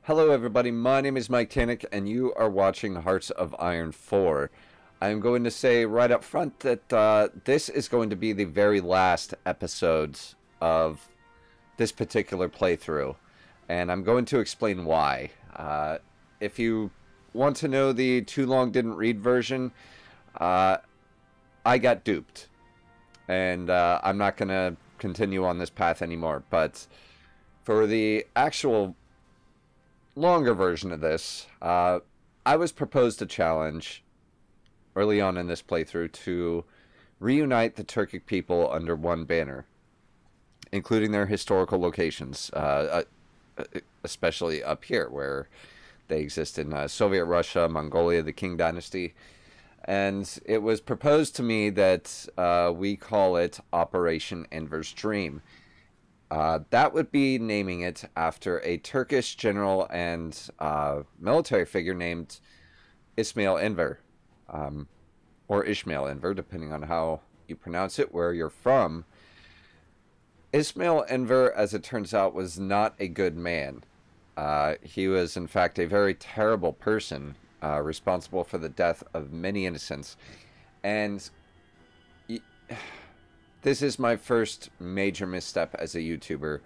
Hello everybody, my name is Mike Tannick and you are watching Hearts of Iron 4. I'm going to say right up front that this is going to be the very last episodes of this particular playthrough. And I'm going to explain why. If you want to know the too long didn't read version, I got duped. And I'm not going to continue on this path anymore. But for the actual longer version of this, I was proposed a challenge early on in this playthrough to reunite the Turkic people under one banner, including their historical locations, especially up here where they exist in Soviet Russia, Mongolia, the Qing Dynasty. And it was proposed to me that we call it Operation Enver's Dream. That would be naming it after a Turkish general and military figure named Ismail Enver, or Ishmael Enver, depending on how you pronounce it, where you're from. Ismail Enver, as it turns out, was not a good man. He was, in fact, a very terrible person, responsible for the death of many innocents. And this is my first major misstep as a YouTuber.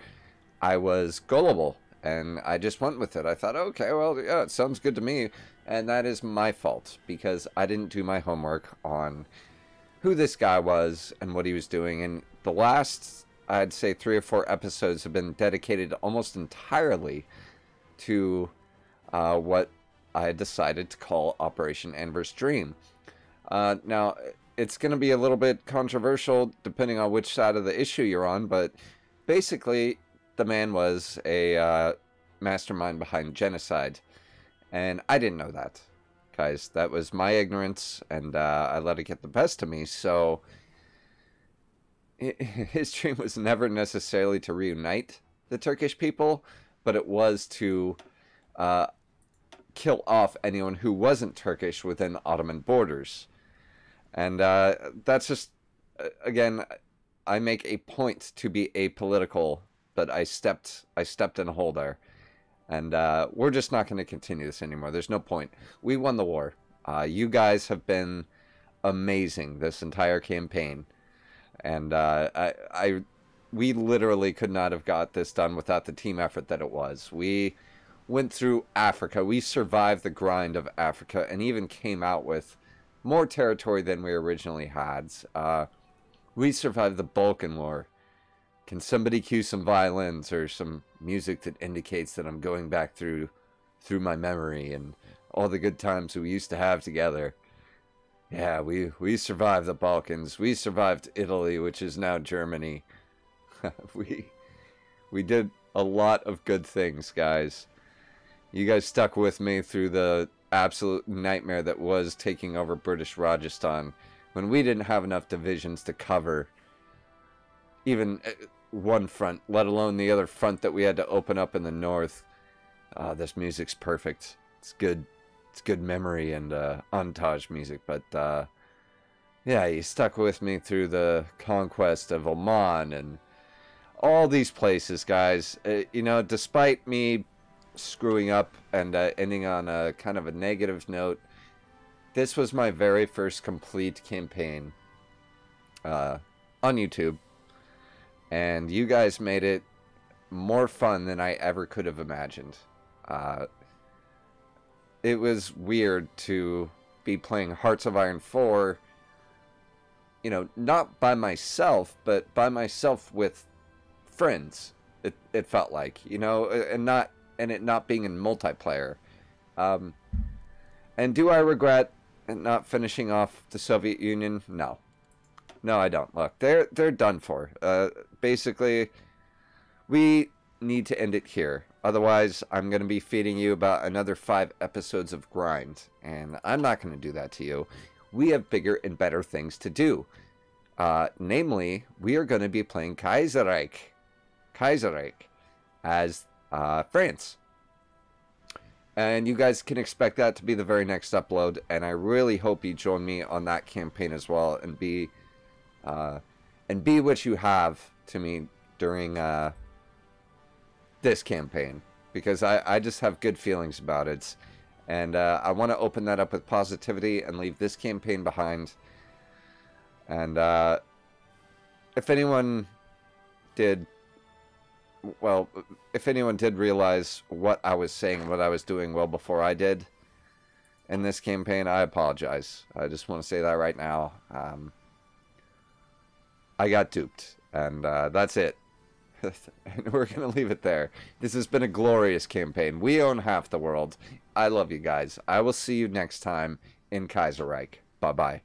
I was gullible, and I just went with it. I thought, okay, well, yeah, it sounds good to me. And that is my fault, because I didn't do my homework on who this guy was and what he was doing. And the last, I'd say, 3 or 4 episodes have been dedicated almost entirely to what I decided to call Operation Enver's Dream. Now, it's going to be a little bit controversial depending on which side of the issue you're on, but basically the man was a mastermind behind genocide, and I didn't know that, guys. That was my ignorance, and I let it get the best of me. So his dream was never necessarily to reunite the Turkish people, but it was to kill off anyone who wasn't Turkish within Ottoman borders. And that's just, again, I make a point to be apolitical, but I stepped in a hole there. And we're just not going to continue this anymore. There's no point. We won the war. You guys have been amazing this entire campaign. And we literally could not have got this done without the team effort that it was. We went through Africa. We survived the grind of Africa and even came out with more territory than we originally had. We survived the Balkan War. Can somebody cue some violins or some music that indicates that I'm going back through my memory and all the good times we used to have together? Yeah, we survived the Balkans. We survived Italy, which is now Germany. we did a lot of good things, guys. You guys stuck with me through the absolute nightmare that was taking over British Rajasthan when we didn't have enough divisions to cover even one front, let alone the other front that we had to open up in the north. This music's perfect. It's good memory and entourage music. But yeah, you stuck with me through the conquest of Oman and all these places, guys. You know, despite me screwing up and ending on a kind of a negative note, this was my very first complete campaign on YouTube, and you guys made it more fun than I ever could have imagined. It was weird to be playing Hearts of Iron 4, you know, not by myself, but by myself with friends. It felt like, you know, and it not being in multiplayer. And do I regret not finishing off the Soviet Union? No. No, I don't. Look, they're done for. Basically, we need to end it here. Otherwise, I'm going to be feeding you about another 5 episodes of grind. And I'm not going to do that to you. We have bigger and better things to do. Namely, we are going to be playing Kaiserreich as France. And you guys can expect that to be the very next upload, and I really hope you join me on that campaign as well, and be what you have to me during this campaign. because I just have good feelings about it. And I want to open that up with positivity and leave this campaign behind. And if anyone did, well, if anyone did realize what I was saying, what I was doing well before I did in this campaign, I apologize. I just want to say that right now. I got duped, and that's it. And we're going to leave it there. This has been a glorious campaign. We own half the world. I love you guys. I will see you next time in Kaiserreich. Bye-bye.